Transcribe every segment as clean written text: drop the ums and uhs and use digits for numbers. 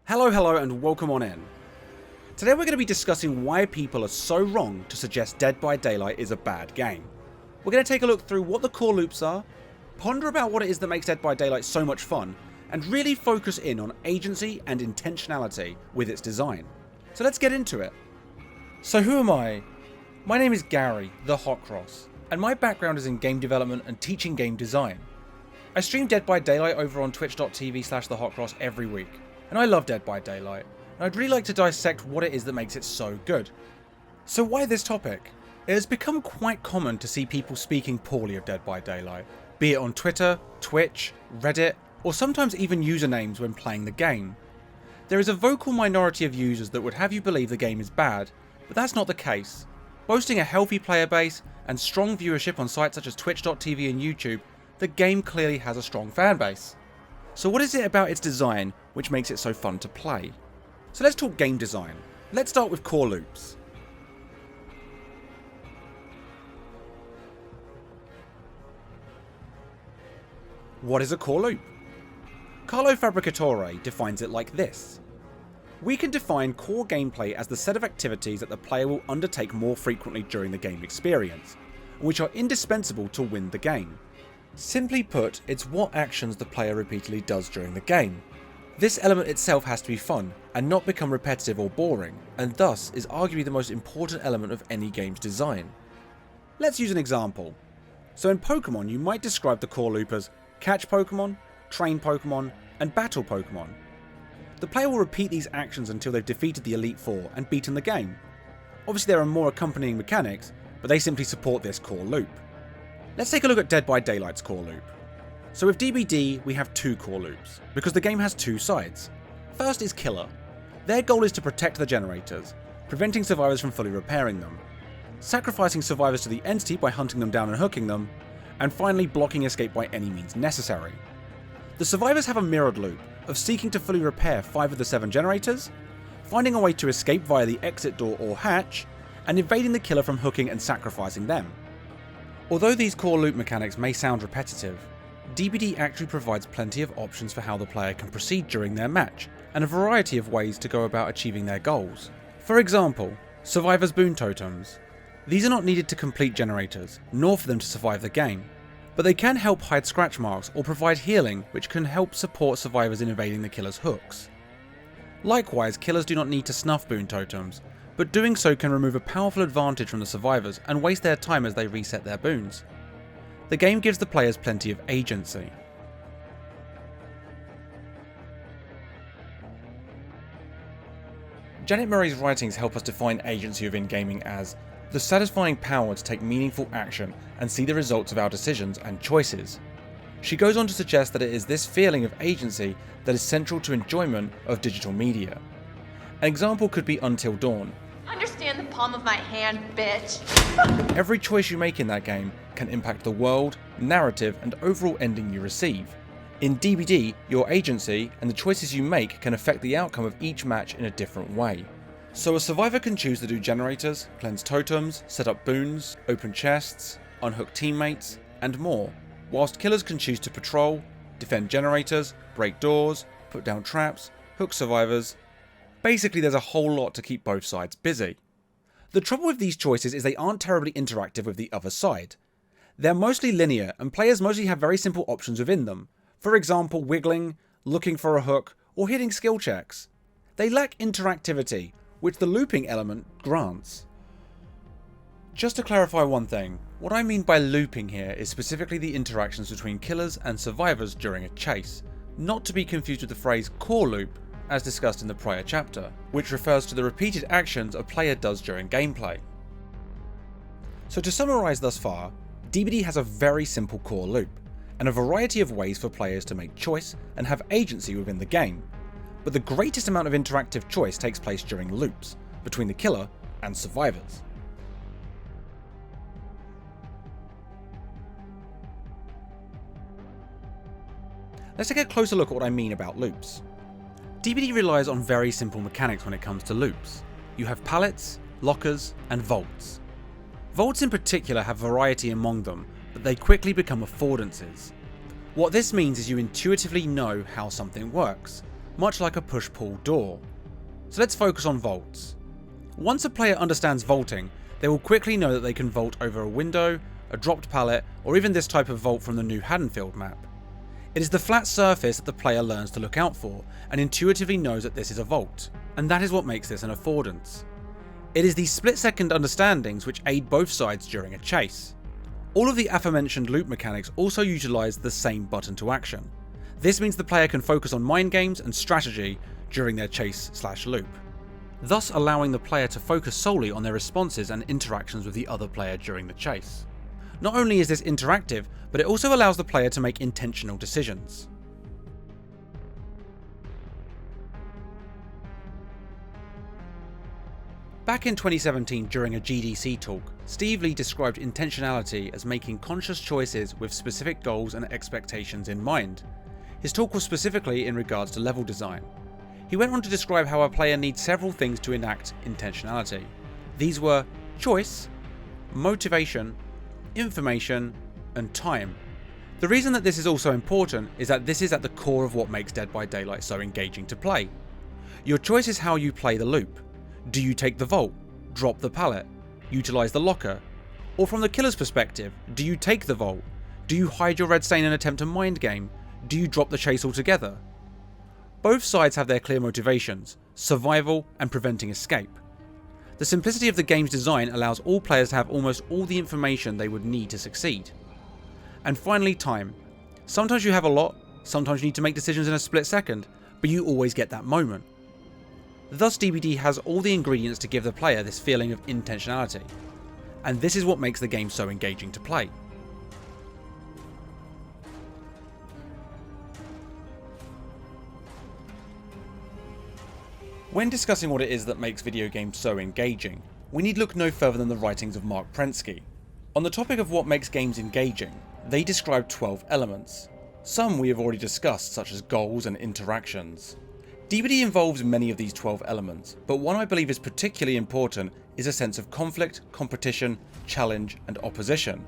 Hello and welcome on in. Today we're going to be discussing why people are so wrong to suggest Dead by Daylight is a bad game. We're going to take a look through what the core loops are, ponder about what it is that makes Dead by Daylight so much fun, and really focus in on agency and intentionality with its design. So let's get into it. So who am I? My name is Gary, TheHotCross, and my background is in game development and teaching game design. I stream Dead by Daylight over on twitch.tv/TheHotCross every week. And I love Dead by Daylight, and I'd really like to dissect what it is that makes it so good. So why this topic? It has become quite common to see people speaking poorly of Dead by Daylight, be it on Twitter, Twitch, Reddit, or sometimes even usernames when playing the game. There is a vocal minority of users that would have you believe the game is bad, but that's not the case. Boasting a healthy player base and strong viewership on sites such as twitch.tv and YouTube, the game clearly has a strong fan base. So what is it about its design which makes it so fun to play? So let's talk game design. Let's start with core loops. What is a core loop? Carlo Fabricatore defines it like this. We can define core gameplay as the set of activities that the player will undertake more frequently during the game experience, which are indispensable to win the game. Simply put, it's what actions the player repeatedly does during the game. This element itself has to be fun, and not become repetitive or boring, and thus is arguably the most important element of any game's design. Let's use an example. So in Pokemon you might describe the core loop as catch Pokemon, train Pokemon, and battle Pokemon. The player will repeat these actions until they've defeated the Elite Four and beaten the game. Obviously there are more accompanying mechanics, but they simply support this core loop. Let's take a look at Dead by Daylight's core loop. So with DBD we have two core loops, because the game has two sides. First is Killer. Their goal is to protect the generators, preventing survivors from fully repairing them, sacrificing survivors to the entity by hunting them down and hooking them, and finally blocking escape by any means necessary. The survivors have a mirrored loop of seeking to fully repair 5 of the 7 generators, finding a way to escape via the exit door or hatch, and evading the killer from hooking and sacrificing them. Although these core loop mechanics may sound repetitive, DBD actually provides plenty of options for how the player can proceed during their match, and a variety of ways to go about achieving their goals. For example, Survivor's Boon Totems. These are not needed to complete generators, nor for them to survive the game, but they can help hide scratch marks or provide healing which can help support survivors in evading the killer's hooks. Likewise, killers do not need to snuff Boon Totems, but doing so can remove a powerful advantage from the survivors and waste their time as they reset their boons. The game gives the players plenty of agency. Janet Murray's writings help us define agency within gaming as the satisfying power to take meaningful action and see the results of our decisions and choices. She goes on to suggest that it is this feeling of agency that is central to enjoyment of digital media. An example could be Until Dawn. Understand the palm of my hand, bitch. Every choice you make in that game can impact the world, narrative, and overall ending you receive. In DBD, your agency and the choices you make can affect the outcome of each match in a different way. So a survivor can choose to do generators, cleanse totems, set up boons, open chests, unhook teammates, and more, whilst killers can choose to patrol, defend generators, break doors, put down traps, hook survivors. Basically there's a whole lot to keep both sides busy. The trouble with these choices is they aren't terribly interactive with the other side. They're mostly linear and players mostly have very simple options within them, for example wiggling, looking for a hook, or hitting skill checks. They lack interactivity, which the looping element grants. Just to clarify one thing, what I mean by looping here is specifically the interactions between killers and survivors during a chase, not to be confused with the phrase core loop, as discussed in the prior chapter, which refers to the repeated actions a player does during gameplay. So to summarise thus far, DBD has a very simple core loop, and a variety of ways for players to make choice and have agency within the game, but the greatest amount of interactive choice takes place during loops, between the killer and survivors. Let's take a closer look at what I mean about loops. DBD relies on very simple mechanics when it comes to loops. You have pallets, lockers, and vaults. Vaults in particular have variety among them, but they quickly become affordances. What this means is you intuitively know how something works, much like a push-pull door. So let's focus on vaults. Once a player understands vaulting, they will quickly know that they can vault over a window, a dropped pallet, or even this type of vault from the new Haddonfield map. It is the flat surface that the player learns to look out for, and intuitively knows that this is a vault, and that is what makes this an affordance. It is these split-second understandings which aid both sides during a chase. All of the aforementioned loop mechanics also utilise the same button to action. This means the player can focus on mind games and strategy during their chase/loop, thus allowing the player to focus solely on their responses and interactions with the other player during the chase. Not only is this interactive, but it also allows the player to make intentional decisions. Back in 2017 during a GDC talk, Steve Lee described intentionality as making conscious choices with specific goals and expectations in mind. His talk was specifically in regards to level design. He went on to describe how a player needs several things to enact intentionality. These were choice, motivation, information, and time. The reason that this is also important is that this is at the core of what makes Dead by Daylight so engaging to play. Your choice is how you play the loop. Do you take the vault, drop the pallet, utilise the locker? Or from the killer's perspective, do you take the vault? Do you hide your red stain and attempt a mind game? Do you drop the chase altogether? Both sides have their clear motivations, survival and preventing escape. The simplicity of the game's design allows all players to have almost all the information they would need to succeed. And finally, time. Sometimes you have a lot, sometimes you need to make decisions in a split second, but you always get that moment. Thus DBD has all the ingredients to give the player this feeling of intentionality, and this is what makes the game so engaging to play. When discussing what it is that makes video games so engaging, we need look no further than the writings of Mark Prensky. On the topic of what makes games engaging, they describe 12 elements. Some we have already discussed, such as goals and interactions. DBD involves many of these 12 elements, but one I believe is particularly important is a sense of conflict, competition, challenge, and opposition.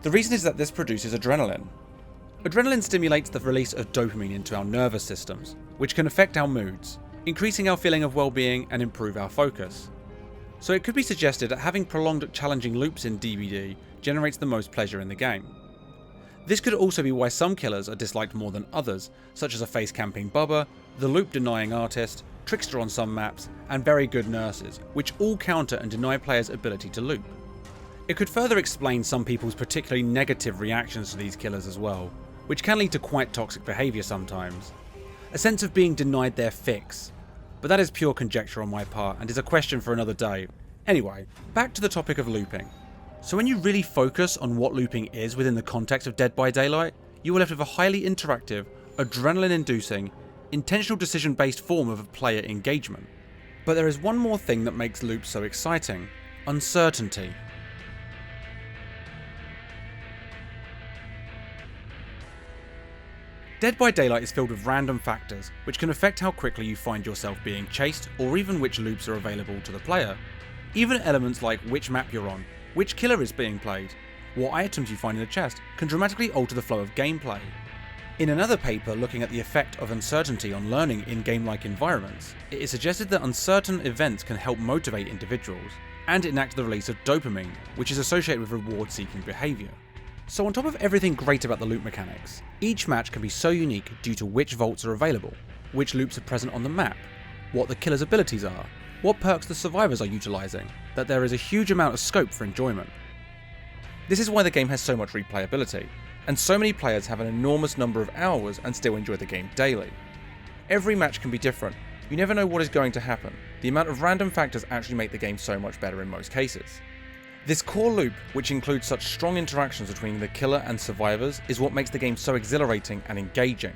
The reason is that this produces adrenaline. Adrenaline stimulates the release of dopamine into our nervous systems, which can affect our moods, increasing our feeling of well-being and improve our focus. So it could be suggested that having prolonged challenging loops in DBD generates the most pleasure in the game. This could also be why some killers are disliked more than others, such as a face-camping bubba, the loop-denying artist, trickster on some maps, and very good nurses, which all counter and deny players' ability to loop. It could further explain some people's particularly negative reactions to these killers as well, which can lead to quite toxic behaviour sometimes. A sense of being denied their fix. But that is pure conjecture on my part and is a question for another day. Anyway, back to the topic of looping. So when you really focus on what looping is within the context of Dead by Daylight, you are left with a highly interactive, adrenaline-inducing, intentional decision-based form of player engagement. But there is one more thing that makes loops so exciting: uncertainty. Dead by Daylight is filled with random factors, which can affect how quickly you find yourself being chased, or even which loops are available to the player. Even elements like which map you're on, which killer is being played, what items you find in a chest can dramatically alter the flow of gameplay. In another paper looking at the effect of uncertainty on learning in game-like environments, it is suggested that uncertain events can help motivate individuals, and enact the release of dopamine, which is associated with reward-seeking behaviour. So on top of everything great about the loop mechanics, each match can be so unique due to which vaults are available, which loops are present on the map, what the killer's abilities are, what perks the survivors are utilising, that there is a huge amount of scope for enjoyment. This is why the game has so much replayability, and so many players have an enormous number of hours and still enjoy the game daily. Every match can be different, you never know what is going to happen. The amount of random factors actually make the game so much better in most cases. This core loop, which includes such strong interactions between the killer and survivors, is what makes the game so exhilarating and engaging.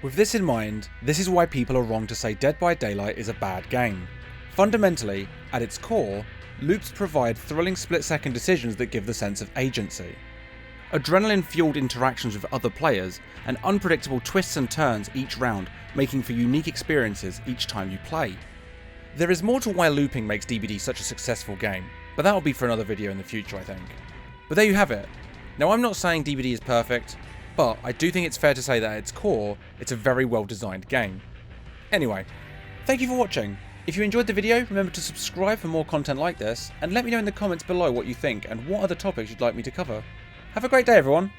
With this in mind, this is why people are wrong to say Dead by Daylight is a bad game. Fundamentally, at its core, loops provide thrilling split-second decisions that give the sense of agency. Adrenaline-fueled interactions with other players, and unpredictable twists and turns each round, making for unique experiences each time you play. There is more to why looping makes DBD such a successful game, but that will be for another video in the future, I think. But there you have it. Now, I'm not saying DBD is perfect, but I do think it's fair to say that at its core, it's a very well designed game. Anyway, thank you for watching. If you enjoyed the video, remember to subscribe for more content like this, and let me know in the comments below what you think and what other topics you'd like me to cover. Have a great day, everyone.